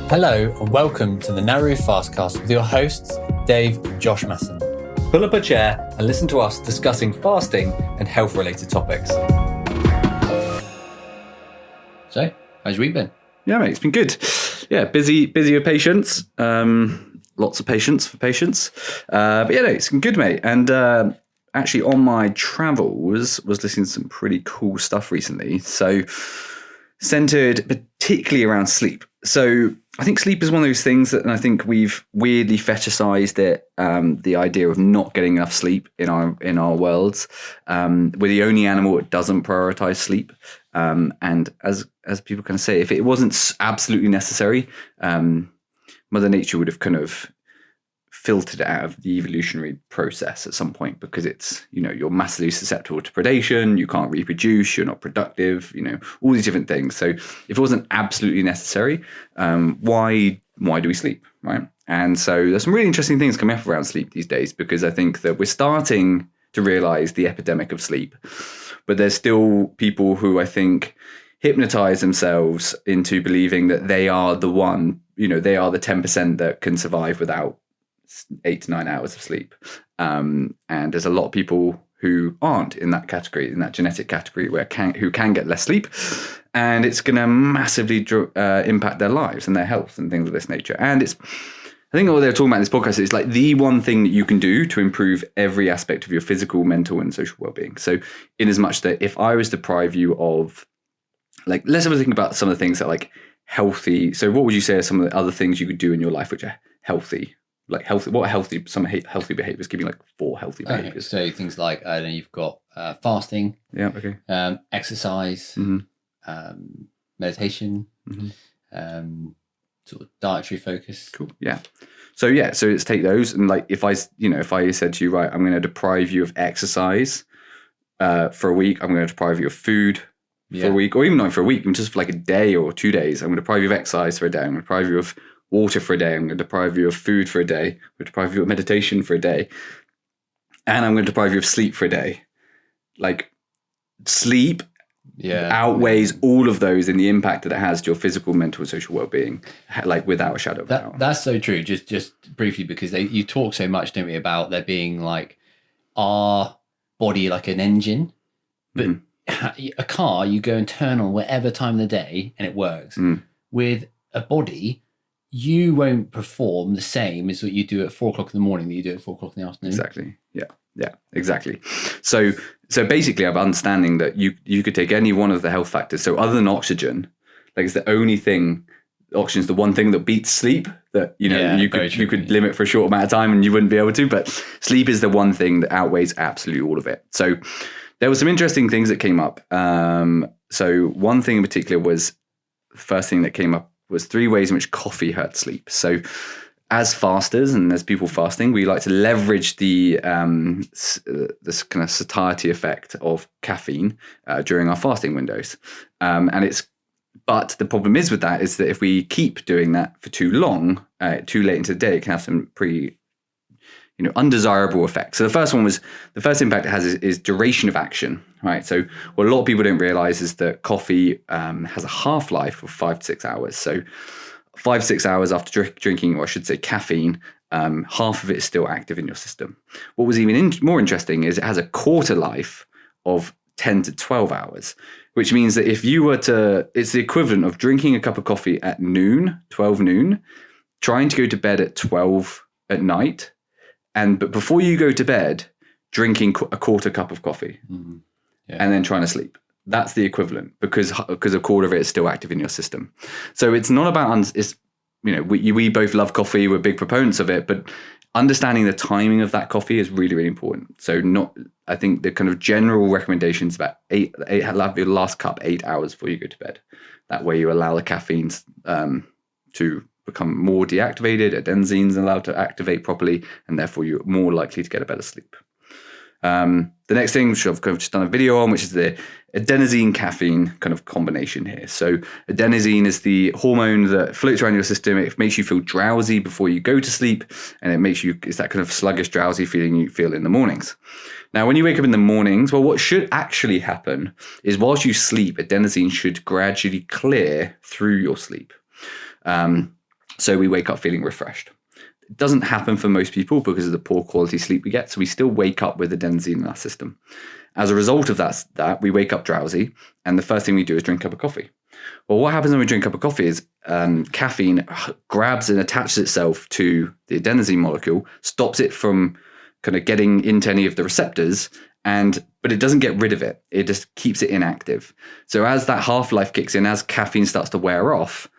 Hello and welcome to the Naru FastCast with your hosts, Dave and Josh Masson. Pull up a chair and listen to us discussing fasting and health-related topics. So, how's your week been? Yeah, mate, it's been good. Yeah, busy with patients. Lots of patience for patients. But yeah, no, it's been good, mate. And actually on my travels, was listening to some pretty cool stuff recently. So centered particularly around sleep. So I think sleep is one of those things that, and I think we've weirdly fetishized it, the idea of not getting enough sleep in our worlds. We're the only animal that doesn't prioritize sleep. And as people kind of say, if it wasn't absolutely necessary, Mother Nature would have kind of filtered it out of the evolutionary process at some point, because it's, you're massively susceptible to predation, you can't reproduce, you're not productive, all these different things. So if it wasn't absolutely necessary, why do we sleep, right? And so there's some really interesting things coming up around sleep these days, because I think that we're starting to realize the epidemic of sleep, but there's still people who I think hypnotize themselves into believing that they are the one, they are the 10% that can survive without 8 to 9 hours of sleep. And there's a lot of people who aren't in that category, in that genetic category, who can get less sleep, and it's going to massively impact their lives and their health and things of this nature. And I think what they're talking about in this podcast is like the one thing that you can do to improve every aspect of your physical, mental, and social well-being. So in as much that if I was to deprive you of, like, let's have a think about some of the things that like healthy. So what would you say are some of the other things you could do in your life which are healthy? Like healthy, some healthy behaviors? Give me like 4 healthy behaviors. So things like, I don't know, you've got fasting, exercise, meditation, sort of dietary focus. Cool. Yeah. So let's take those, and like if I said to you, right, I'm going to deprive you of exercise for a week, I'm going to deprive you of food for a week, or even not for a week, just for like a day or 2 days. I'm going to deprive you of exercise for a day. I'm going to deprive you of water for a day. I'm going to deprive you of food for a day. I'm going to deprive you of meditation for a day. And I'm going to deprive you of sleep for a day. Like, sleep outweighs all of those in the impact that it has to your physical, mental, and social well-being, like without a shadow of a doubt. That's so true. Just briefly, because you talk so much, don't we, about there being like our body like an engine, but a car, you go and turn on whatever time of the day and it works. With a body, you won't perform the same as what you do at 4 o'clock in the morning that you do at 4 o'clock in the afternoon. Exactly. Yeah, exactly. So basically, I'm understanding that you could take any one of the health factors. So other than oxygen, like it's the only thing. Oxygen is the one thing that beats sleep. That you could limit for a short amount of time and you wouldn't be able to. But sleep is the one thing that outweighs absolutely all of it. So there were some interesting things that came up. So one thing in particular was, the first thing that came up was 3 ways in which coffee hurts sleep. So as fasters and as people fasting, we like to leverage this kind of satiety effect of caffeine during our fasting windows. But the problem is with that is that if we keep doing that for too long, too late into the day, it can have some pretty undesirable effects. So the first impact it has is duration of action, right? So what a lot of people don't realize is that coffee has a half-life of 5 to 6 hours. So 5 to 6 hours after drinking, or I should say caffeine, half of it is still active in your system. What was even more interesting is it has a quarter life of 10 to 12 hours, which means that if you were it's the equivalent of drinking a cup of coffee at 12 noon, trying to go to bed at 12 at night, but before you go to bed, drinking a quarter cup of coffee, and then trying to sleep. That's the equivalent, because a quarter of it is still active in your system. So it's not about we both love coffee, we're big proponents of it, but understanding the timing of that coffee is really, really important. So I think the kind of general recommendations about have your last cup 8 hours before you go to bed. That way you allow the caffeines to become more deactivated, adenosines are allowed to activate properly, and therefore you're more likely to get a better sleep. The next thing, which I've just done a video on, which is the adenosine caffeine kind of combination here. So adenosine is the hormone that floats around your system. It makes you feel drowsy before you go to sleep, and it's that kind of sluggish, drowsy feeling you feel in the mornings. Now, when you wake up in the mornings, well, what should actually happen is whilst you sleep, adenosine should gradually clear through your sleep. So we wake up feeling refreshed. It doesn't happen for most people because of the poor quality sleep we get. So we still wake up with adenosine in our system. As a result of that we wake up drowsy. And the first thing we do is drink a cup of coffee. Well, what happens when we drink a cup of coffee is caffeine grabs and attaches itself to the adenosine molecule, stops it from kind of getting into any of the receptors, but it doesn't get rid of it. It just keeps it inactive. So as that half-life kicks in, as caffeine starts to wear off,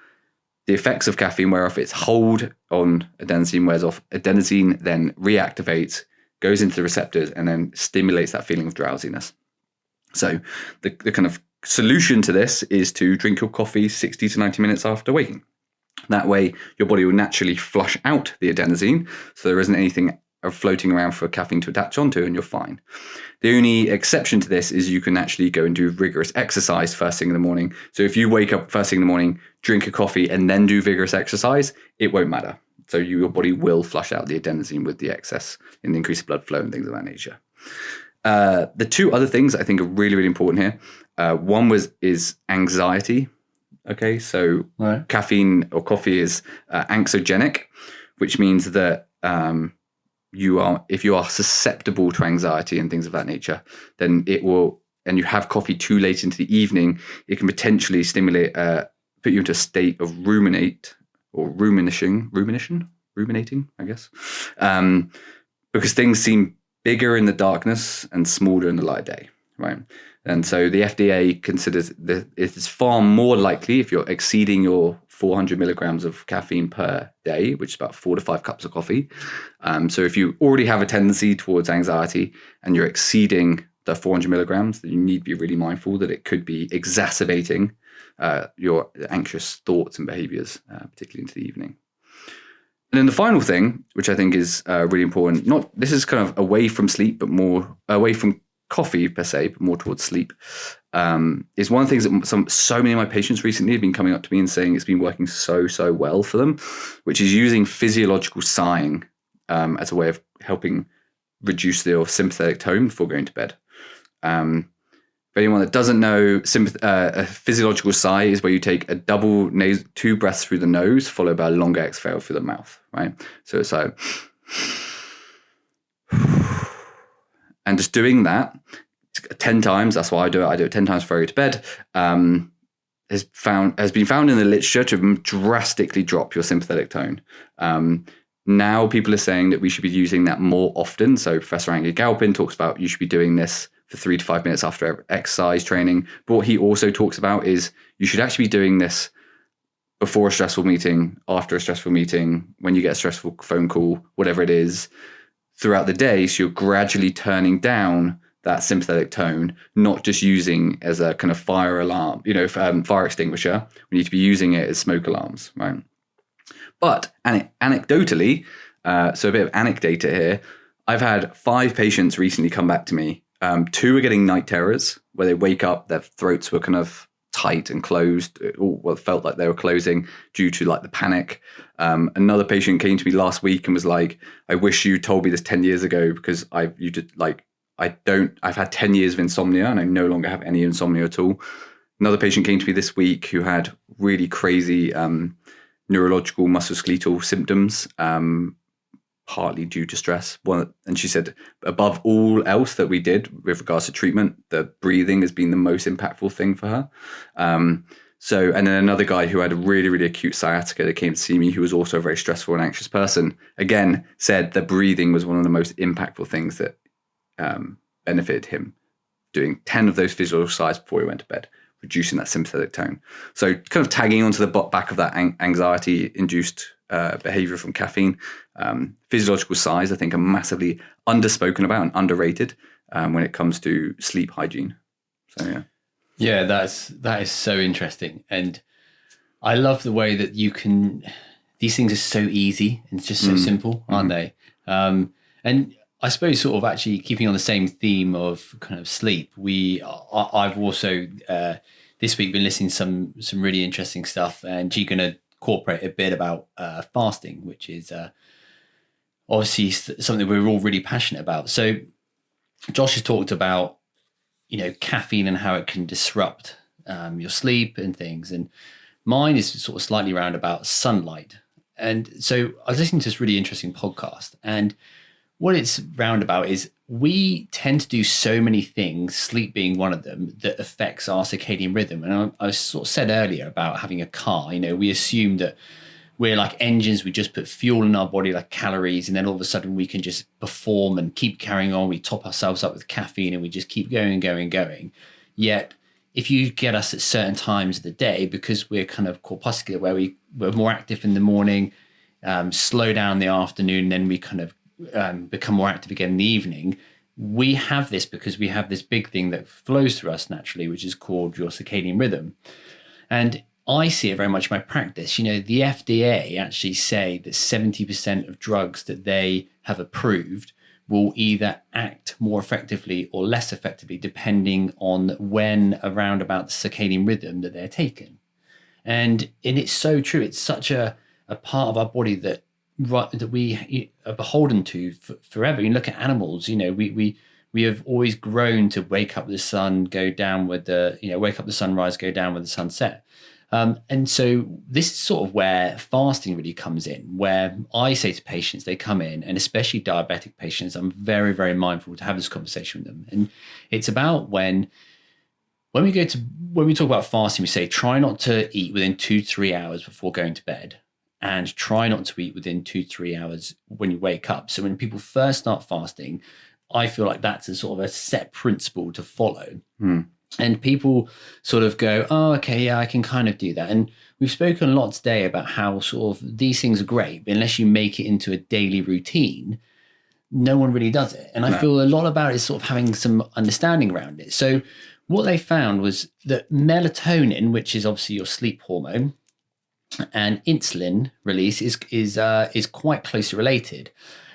the effects of caffeine wear off, its hold on adenosine wears off, adenosine then reactivates, goes into the receptors, and then stimulates that feeling of drowsiness. So the kind of solution to this is to drink your coffee 60 to 90 minutes after waking. That way, your body will naturally flush out the adenosine, so there isn't anything floating around for caffeine to attach onto, and you're fine. The only exception to this is you can actually go and do rigorous exercise first thing in the morning. So if you wake up first thing in the morning, drink a coffee, and then do vigorous exercise, it won't matter. So your body will flush out the adenosine with the excess and the increased blood flow and things of that nature. The two other things I think are really, really important here. One is anxiety. Okay, so right. Caffeine or coffee is anxiogenic, which means that if you are susceptible to anxiety and things of that nature, then it will, and you have coffee too late into the evening, it can potentially stimulate, put you into a state of ruminating, I guess, because things seem bigger in the darkness and smaller in the light of day, right? And so the FDA considers that it is far more likely if you're exceeding your 400 milligrams of caffeine per day, which is about 4 to 5 cups of coffee. So if you already have a tendency towards anxiety and you're exceeding the 400 milligrams, then you need to be really mindful that it could be exacerbating your anxious thoughts and behaviors, particularly into the evening. And then the final thing, which I think is really important, this is kind of away from sleep, but more away from coffee per se, but more towards sleep, is one of the things that so many of my patients recently have been coming up to me and saying it's been working so well for them, which is using physiological sighing as a way of helping reduce their sympathetic tone before going to bed. For anyone that doesn't know, a physiological sigh is where you take a double 2 breaths through the nose, followed by a longer exhale through the mouth, right? So it's like, and just doing that 10 times, that's why I do it 10 times before I go to bed, has been found in the literature to drastically drop your sympathetic tone. Now people are saying that we should be using that more often. So Professor Angie Galpin talks about you should be doing this for 3 to 5 minutes after exercise training. But what he also talks about is you should actually be doing this before a stressful meeting, after a stressful meeting, when you get a stressful phone call, whatever it is, throughout the day. So you're gradually turning down that sympathetic tone, not just using as a kind of fire alarm, fire extinguisher. We need to be using it as smoke alarms, right? But anecdotally, so a bit of anecdata here, I've had 5 patients recently come back to me. 2 are getting night terrors where they wake up, their throats were kind of tight and closed, or it felt like they were closing due to like the panic. Another patient came to me last week and was like, I wish you told me this 10 years ago because I've had 10 years of insomnia and I no longer have any insomnia at all. Another patient came to me this week who had really crazy neurological musculoskeletal symptoms, partly due to stress. And she said, above all else that we did with regards to treatment, the breathing has been the most impactful thing for her. And then another guy who had a really, really acute sciatica that came to see me, who was also a very stressful and anxious person, again, said that breathing was one of the most impactful things that benefited him, doing 10 of those physiological sighs before he went to bed, reducing that sympathetic tone. So kind of tagging onto the back of that anxiety-induced behavior from caffeine. Physiological sighs, I think, are massively underspoken about and underrated when it comes to sleep hygiene. So yeah. Yeah, that is so interesting. And I love the way that these things are so easy and just so simple, aren't they? And I suppose sort of actually keeping on the same theme of kind of sleep, I've also this week been listening to some really interesting stuff, and you're going to incorporate a bit about fasting, which is obviously something we're all really passionate about. So Josh has talked about, caffeine and how it can disrupt your sleep and things. And mine is sort of slightly round about sunlight. And so I was listening to this really interesting podcast, and what it's round about is we tend to do so many things, sleep being one of them, that affects our circadian rhythm. And I sort of said earlier about having a car, we assume that we're like engines. We just put fuel in our body like calories, and then all of a sudden we can just perform and keep carrying on. We top ourselves up with caffeine and we just keep going and going and going. Yet if you get us at certain times of the day, because we're kind of corpuscular, where we're more active in the morning, slow down in the afternoon, then we kind of become more active again in the evening. We have this because we have this big thing that flows through us naturally, which is called your circadian rhythm. And I see it very much in my practice. The FDA actually say that 70% of drugs that they have approved will either act more effectively or less effectively, depending on when around about the circadian rhythm that they're taken. And it's so true. It's such a part of our body that we are beholden to forever. You look at animals, we have always grown to wake up with the sun, go down with wake up the sunrise, go down with the sunset. And so this is sort of where fasting really comes in, where I say to patients, they come in, and especially diabetic patients, I'm very, very mindful to have this conversation with them. And it's about when we talk about fasting, we say, try not to eat within 2-3 hours before going to bed. And try not to eat within 2-3 hours when you wake up. So when people first start fasting, I feel like that's a sort of a set principle to follow. And people sort of go, oh, okay, yeah, I can kind of do that. And we've spoken a lot today about how sort of these things are great, but unless you make it into a daily routine, no one really does it. And I feel a lot about it is sort of having some understanding around it. So what they found was that melatonin, which is obviously your sleep hormone, and insulin release is quite closely related.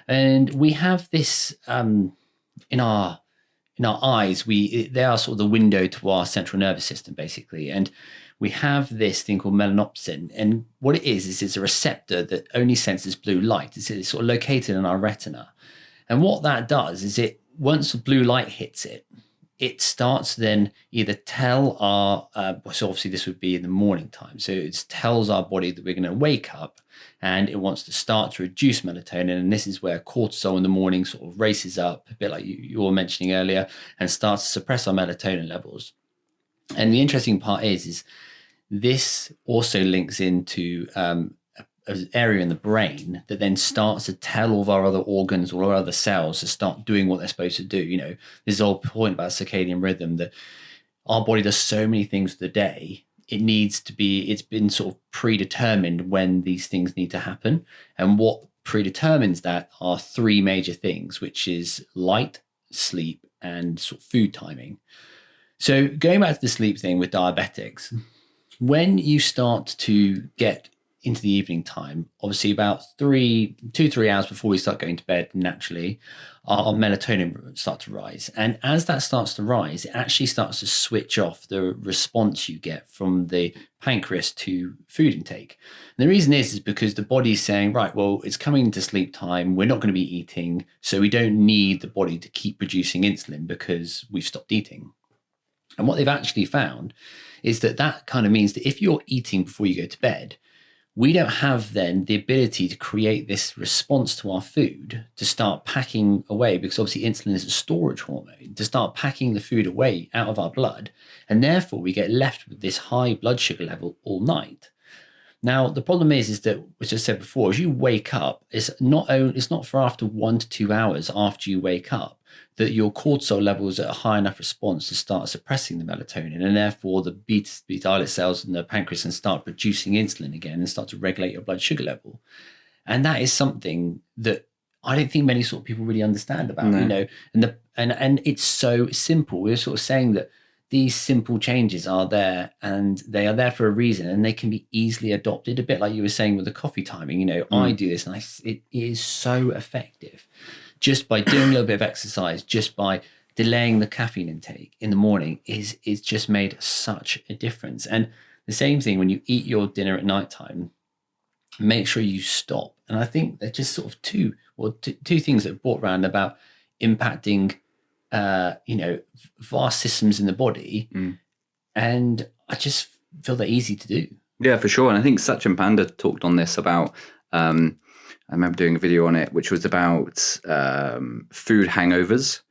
And we have this in our eyes. They are sort of the window to our central nervous system, basically. And we have this thing called melanopsin. And what it is it's a receptor that only senses blue light. It's sort of located in our retina. And what that does is once the blue light hits it, it starts then either tell our, so obviously this would be in the morning time. So it tells our body that we're going to wake up, and it wants to start to reduce melatonin. And this is where cortisol in the morning sort of races up, a bit like you were mentioning earlier, and starts to suppress our melatonin levels. And the interesting part is this also links into an area in the brain that then starts to tell all of our other organs, all our other cells to start doing what they're supposed to do. This whole point about circadian rhythm, that our body does so many things of the day. It's been sort of predetermined when these things need to happen. And what predetermines that are three major things, which is light, sleep, and sort of food timing. So going back to the sleep thing with diabetics, when you start to get into the evening time, obviously about 2-3 hours before we start going to bed, naturally, our melatonin starts to rise. And as that starts to rise, it actually starts to switch off the response you get from the pancreas to food intake. And the reason is because the body's saying, right, well, it's coming into sleep time. We're not going to be eating. So we don't need the body to keep producing insulin because we've stopped eating. And what they've actually found is that kind of means that if you're eating before you go to bed, we don't have then the ability to create this response to our food to start packing away, because obviously insulin is a storage hormone, to start packing the food away out of our blood. And therefore we get left with this high blood sugar level all night. Now, the problem is that, which I said before, as you wake up, it's not for after 1 to 2 hours after you wake up that your cortisol levels are at a high enough response to start suppressing the melatonin, and therefore the beta islet cells in the pancreas can start producing insulin again and start to regulate your blood sugar level. And that is something that I don't think many sort of people really understand about, and it's so simple. We're sort of saying that these simple changes are there, and they are there for a reason, and they can be easily adopted, a bit like you were saying with the coffee timing. I do this, and it is so effective just by doing a little bit of exercise, just by delaying the caffeine intake in the morning is just made such a difference. And the same thing when you eat your dinner at nighttime, make sure you stop. And I think they're just sort of two things that are brought around about impacting, vast systems in the body. And I just feel they're easy to do. Yeah, for sure. And I think Sachin Panda talked on this about, I remember doing a video on it, which was about food hangovers.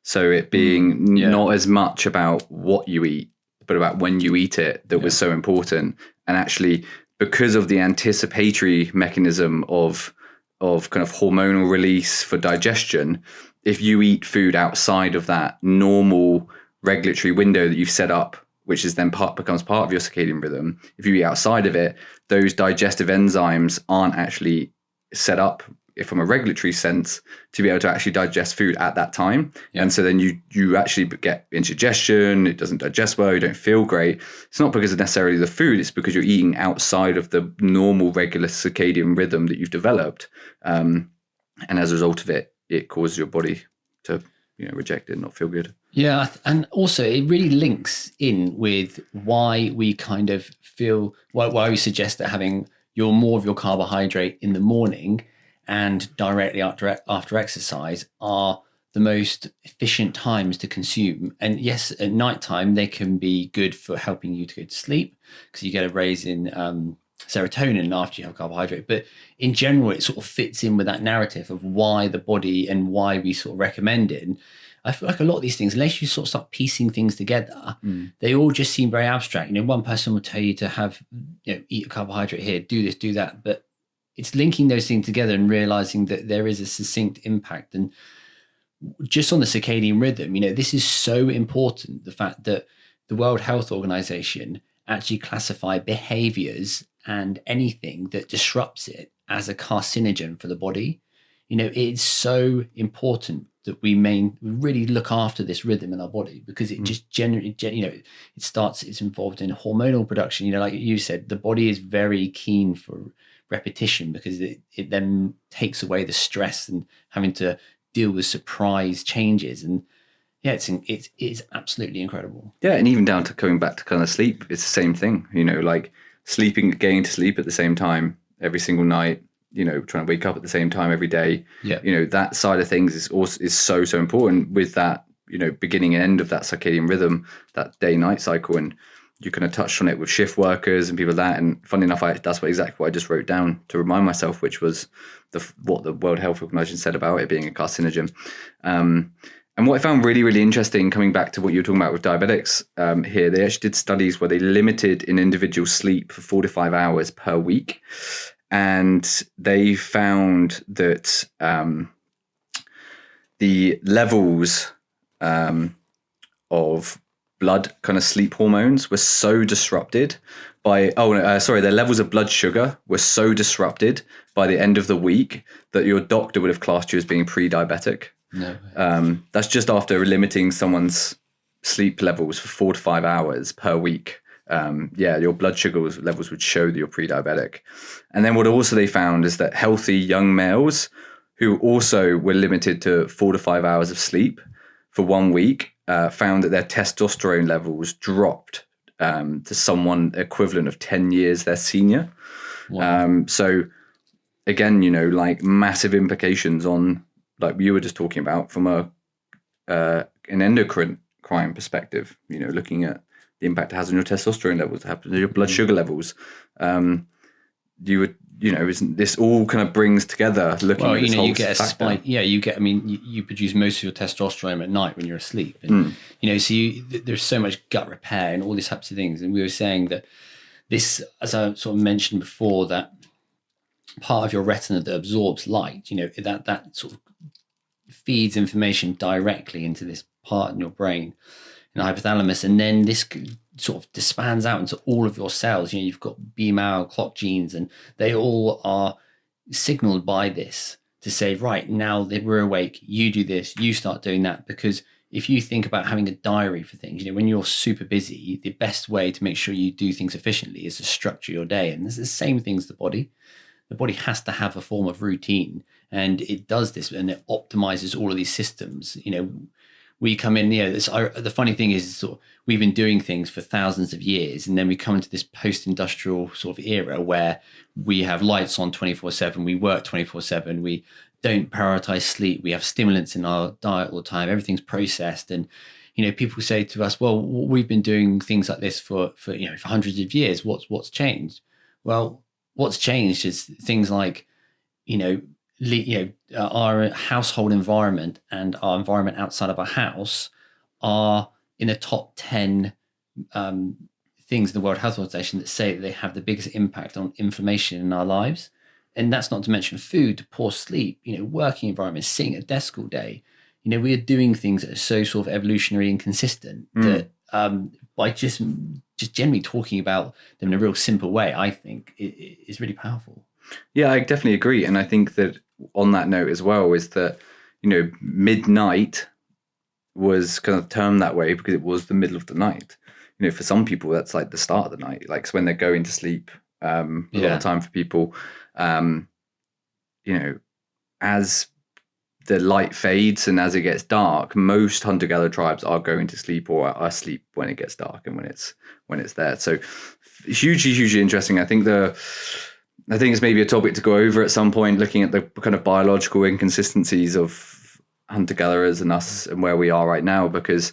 So it being not as much about what you eat, but about when you eat it that was so important. And actually, because of the anticipatory mechanism of kind of hormonal release for digestion, if you eat food outside of that normal regulatory window that you've set up, which is then becomes part of your circadian rhythm, if you eat outside of it, those digestive enzymes aren't actually set up from a regulatory sense to be able to actually digest food at that time. And so then you actually get indigestion, it doesn't digest well, you don't feel great. It's not because of necessarily the food, it's because you're eating outside of the normal regular circadian rhythm that you've developed. And as a result of it, it causes your body to reject it and not feel good. Yeah, and also it really links in with why we kind of feel, why we suggest that having more of your carbohydrate in the morning and directly after exercise are the most efficient times to consume. And yes, at nighttime, they can be good for helping you to go to sleep because you get a raise in serotonin after you have carbohydrate. But in general, it sort of fits in with that narrative of why the body and why we sort of recommend it. And I feel like a lot of these things, unless you sort of start piecing things together, they all just seem very abstract. One person will tell you to have, eat a carbohydrate here, do this, do that. But it's linking those things together and realizing that there is a succinct impact. And just on the circadian rhythm, this is so important. The fact that the World Health Organization actually classify behaviors and anything that disrupts it as a carcinogen for the body. It's so important that we really look after this rhythm in our body, because it just generally, it's involved in hormonal production. Like you said, the body is very keen for repetition because it then takes away the stress and having to deal with surprise changes. And it's absolutely incredible. Yeah, and even down to coming back to kind of sleep, it's the same thing. Like getting to sleep at the same time every single night. Trying to wake up at the same time every day. Yeah. That side of things is so important with that. Beginning and end of that circadian rhythm, that day-night cycle, and you kind of touched on it with shift workers and people like that. And funny enough, that's exactly what I just wrote down to remind myself, which was what the World Health Organization said about it being a carcinogen. And what I found really, really interesting, coming back to what you were talking about with diabetics here, they actually did studies where they limited an individual's sleep for 4 to 5 hours per week. And they found that the levels of blood kind of sleep hormones were so disrupted their levels of blood sugar were so disrupted by the end of the week that your doctor would have classed you as being pre-diabetic. No. That's just after limiting someone's sleep levels for 4 to 5 hours per week. Your blood sugar levels would show that you're pre-diabetic. And then what also they found is that healthy young males who also were limited to 4 to 5 hours of sleep for 1 week found that their testosterone levels dropped to someone equivalent of 10 years their senior. Wow. So again, like massive implications on, like you were just talking about, from an endocrine perspective, looking at the impact it has on your testosterone levels, your blood sugar levels. This all kind of brings together looking at this whole you get a spike. Yeah, you produce most of your testosterone at night when you're asleep. And, there's so much gut repair and all these types of things. And we were saying that this, as I sort of mentioned before, that part of your retina that absorbs light, that sort of feeds information directly into this part in your brain, in the hypothalamus, and then this sort of dispands out into all of your cells. You've got BMAL, clock genes, and they all are signaled by this to say, right, now that we're awake, you do this, you start doing that. Because if you think about having a diary for things, when you're super busy, the best way to make sure you do things efficiently is to structure your day. And it's the same thing as the body. the body has to have a form of routine, and it does this, and it optimizes all of these systems. We come in, the funny thing is sort of, we've been doing things for thousands of years, and then we come into this post-industrial sort of era where we have lights on 24/7, we work 24/7, we don't prioritize sleep, we have stimulants in our diet all the time, everything's processed. And people say to us, well, we've been doing things like this for hundreds of years, what's changed? Well, what's changed is things like our household environment and our environment outside of our house are in the top 10 things in the World Health Organization that say that they have the biggest impact on inflammation in our lives. And that's not to mention food, poor sleep, working environment, sitting at a desk all day. We are doing things that are so sort of evolutionary and consistent that by just generally talking about them in a real simple way, I think it is really powerful. Yeah, I definitely agree. And I think that on that note as well is that, midnight was kind of termed that way because it was the middle of the night. For some people, that's like the start of the night, like when they're going to sleep. A lot of time for people, as the light fades and as it gets dark, most hunter-gatherer tribes are going to sleep or are asleep when it gets dark and when it's there. So hugely interesting. I think it's maybe a topic to go over at some point, looking at the kind of biological inconsistencies of hunter-gatherers and us and where we are right now, because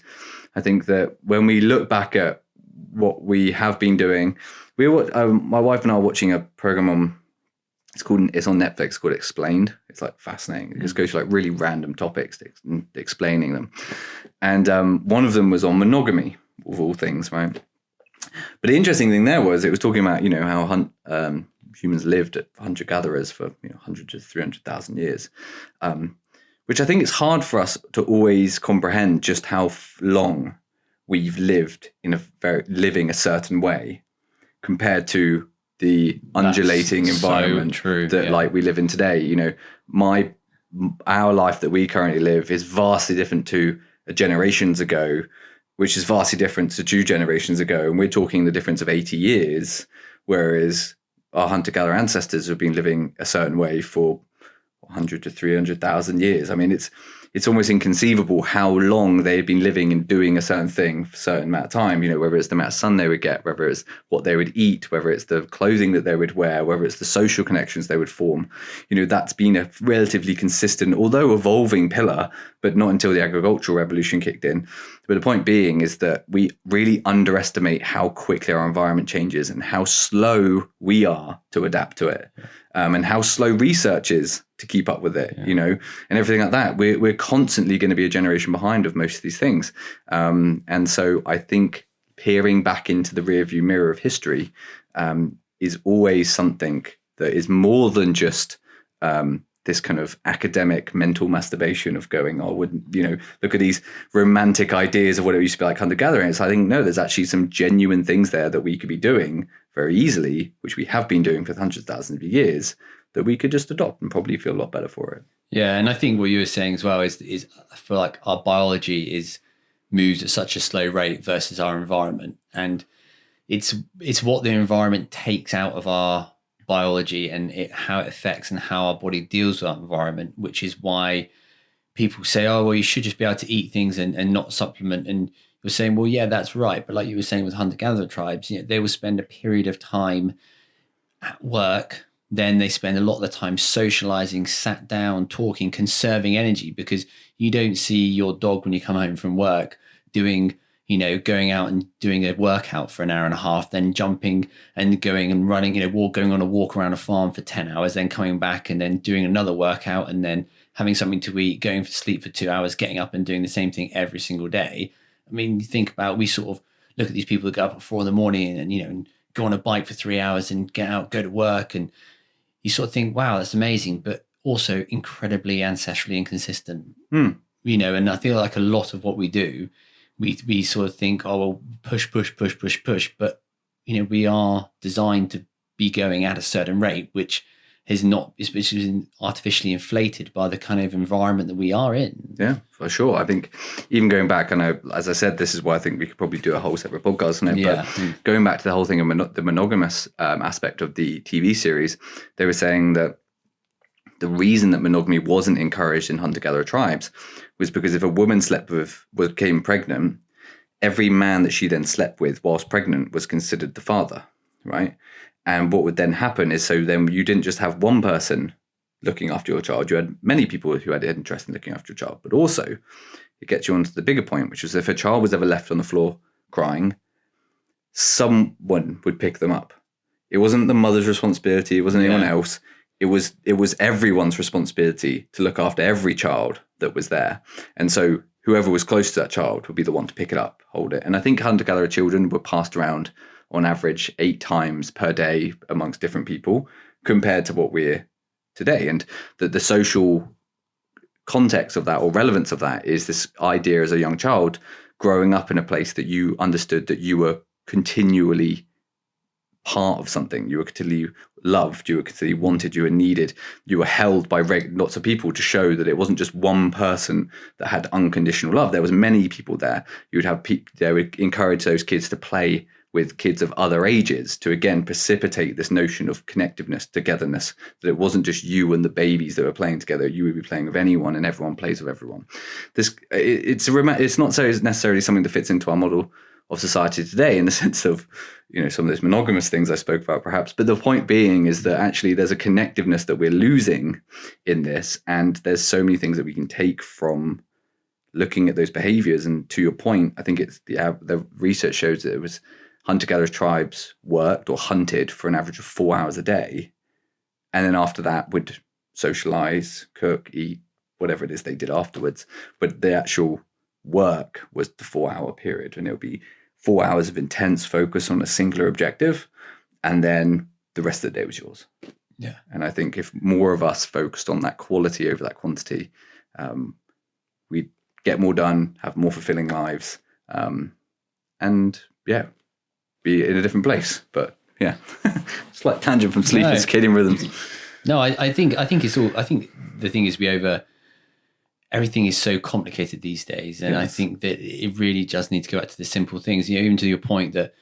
I think that when we look back at what we have been doing, my wife and I are watching a program it's on Netflix called Explained. It's like fascinating. It just goes through like really random topics, explaining them. And one of them was on monogamy, of all things, right? But the interesting thing there was it was talking about, how humans lived at hunter-gatherers for 100 to 300,000 years, which I think it's hard for us to always comprehend just how long we've lived living a certain way compared to the undulating environment that we live in today. Our life that we currently live is vastly different to generations ago, which is vastly different to 2 generations ago. And we're talking the difference of 80 years, whereas our hunter-gatherer ancestors have been living a certain way for 100 to 300,000 years. I mean, it's almost inconceivable how long they've been living and doing a certain thing for a certain amount of time, whether it's the amount of sun they would get, whether it's what they would eat, whether it's the clothing that they would wear, whether it's the social connections they would form. That's been a relatively consistent, although evolving pillar, but not until the agricultural revolution kicked in. But the point being is that we really underestimate how quickly our environment changes and how slow we are to adapt to it. And how slow research is to keep up with it, and everything like that. We're constantly going to be a generation behind of most of these things. And so I think peering back into the rearview mirror of history is always something that is more than just this kind of academic mental masturbation of going, look at these romantic ideas of what it used to be like hunter-gathering. So I think, no, there's actually some genuine things there that we could be doing very easily, which we have been doing for hundreds of thousands of years, that we could just adopt and probably feel a lot better for it. Yeah, and I think what you were saying as well is I feel like our biology moves at such a slow rate versus our environment, and it's what the environment takes out of our biology and how it affects and how our body deals with our environment, which is why people say, oh, well, you should just be able to eat things and not supplement. And you're saying, well, yeah, that's right. But like you were saying with hunter-gatherer tribes, they will spend a period of time at work. Then they spend a lot of the time socializing, sat down, talking, conserving energy, because you don't see your dog when you come home from work doing, going out and doing a workout for an hour and a half, then jumping and going and running, going on a walk around a farm for 10 hours, then coming back and then doing another workout and then having something to eat, going to sleep for 2 hours, getting up and doing the same thing every single day. I mean, you think about, we sort of look at these people that go up at 4 a.m. and go on a bike for 3 hours and get out, go to work, and you sort of think, wow, that's amazing, but also incredibly ancestrally inconsistent. And I feel like a lot of what we do, we sort of think, oh, well, push, but we are designed to be going at a certain rate, which it's been artificially inflated by the kind of environment that we are in. Yeah, for sure. I think even going back, I know, as I said, this is why I think we could probably do a whole separate podcast on it. Yeah. But going back to the whole thing of the monogamous aspect of the TV series, they were saying that the reason that monogamy wasn't encouraged in hunter-gatherer tribes was because if a woman became pregnant, every man that she then slept with whilst pregnant was considered the father, right? And what would then happen is, so then you didn't just have one person looking after your child, you had many people who had interest in looking after your child. But also, it gets you onto the bigger point, which is if a child was ever left on the floor crying, someone would pick them up. It wasn't the mother's responsibility, it wasn't anyone else. It was everyone's responsibility to look after every child that was there. And so whoever was close to that child would be the one to pick it up, hold it. And I think hunter-gatherer children were passed around on average 8 times per day amongst different people compared to what we're today. And the social context of that, or relevance of that, is this idea as a young child growing up in a place that you understood that you were continually part of something, you were continually loved, you were continually wanted, you were needed, you were held by lots of people to show that it wasn't just one person that had unconditional love. There was many people there. You would have people, they would encourage those kids to play with kids of other ages to again precipitate this notion of connectiveness, togetherness, that it wasn't just you and the babies that were playing together. You would be playing with anyone, and everyone plays with everyone. It's not so necessarily something that fits into our model of society today in the sense of, some of those monogamous things I spoke about perhaps. But the point being is that actually there's a connectiveness that we're losing in this, and there's so many things that we can take from looking at those behaviors. And to your point, I think it's the research shows that it was hunter-gatherer tribes worked or hunted for an average of 4 hours a day. And then after that would socialize, cook, eat, whatever it is they did afterwards. But the actual work was the 4 hour period, and it would be 4 hours of intense focus on a singular objective. And then the rest of the day was yours. Yeah. And I think if more of us focused on that quality over that quantity, we'd get more done, have more fulfilling lives, and be in a different place. But slight tangent from sleep and circadian rhythms. No, I think it's all. I think the thing is everything is so complicated these days, and I think that it really just needs to go back to the simple things. Even to your point that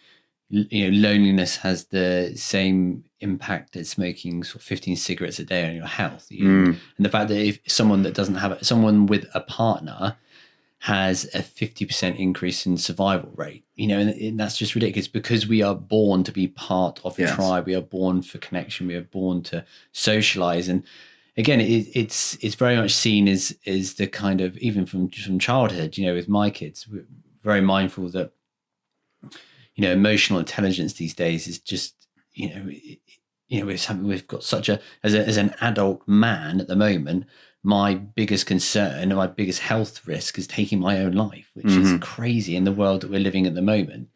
loneliness has the same impact as smoking sort of 15 cigarettes a day on your health, and the fact that if someone with a partner has a 50% increase in survival rate, and that's just ridiculous, because we are born to be part of a tribe. We are born for connection. We are born to socialize. And again, it's very much seen as the kind of, even from childhood, with my kids, we're very mindful that, emotional intelligence these days is just, it's something we've got such as an adult man at the moment. My biggest concern and my biggest health risk is taking my own life, which is crazy in the world that we're living at the moment.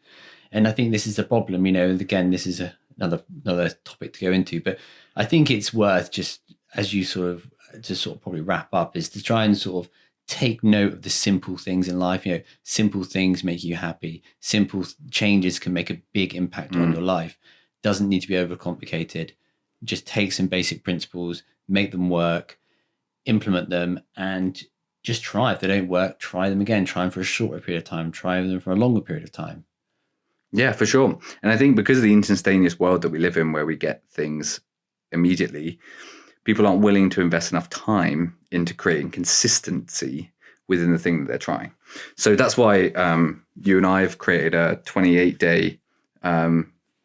And I think this is the problem, again, this is another topic to go into, but I think it's worth just, as you sort of probably wrap up, is to try and sort of take note of the simple things in life. Simple things make you happy. Simple changes can make a big impact on your life. Doesn't need to be overcomplicated. Just take some basic principles, make them work, implement them, and just try. If they don't work, try them again. Try them for a shorter period of time. Try them for a longer period of time. Yeah, for sure. And I think because of the instantaneous world that we live in, where we get things immediately, people aren't willing to invest enough time into creating consistency within the thing that they're trying. So that's why you and I have created a 28-day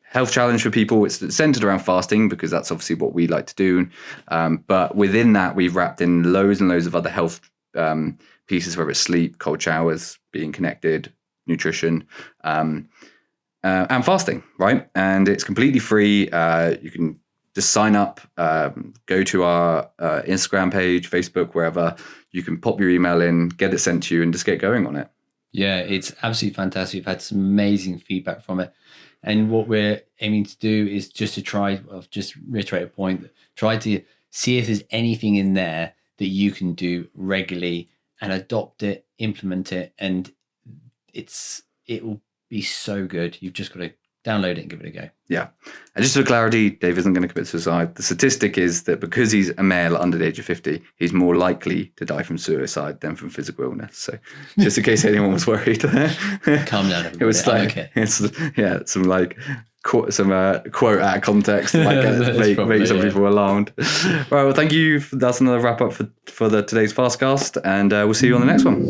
health challenge for people. It's centered around fasting, because that's obviously what we like to do. But within that, we've wrapped in loads and loads of other health pieces, whether it's sleep, cold showers, being connected, nutrition, and fasting, right? And it's completely free. You can just sign up, go to our Instagram page, Facebook, wherever. You can pop your email in, get it sent to you, and just get going on it. Yeah, it's absolutely fantastic. We've had some amazing feedback from it. And what we're aiming to do is just reiterate a point, try to see if there's anything in there that you can do regularly and adopt it, implement it, and it will be so good. You've just got to download it and give it a go. Yeah. And just for clarity, Dave isn't going to commit suicide. The statistic is that because he's a male under the age of 50, he's more likely to die from suicide than from physical illness. So just in case anyone was worried. Calm down, everybody. It was like, okay. some like quote out of context to make some people alarmed. Right, well, thank you. That's another wrap up for today's FastCast, and we'll see you on the next one.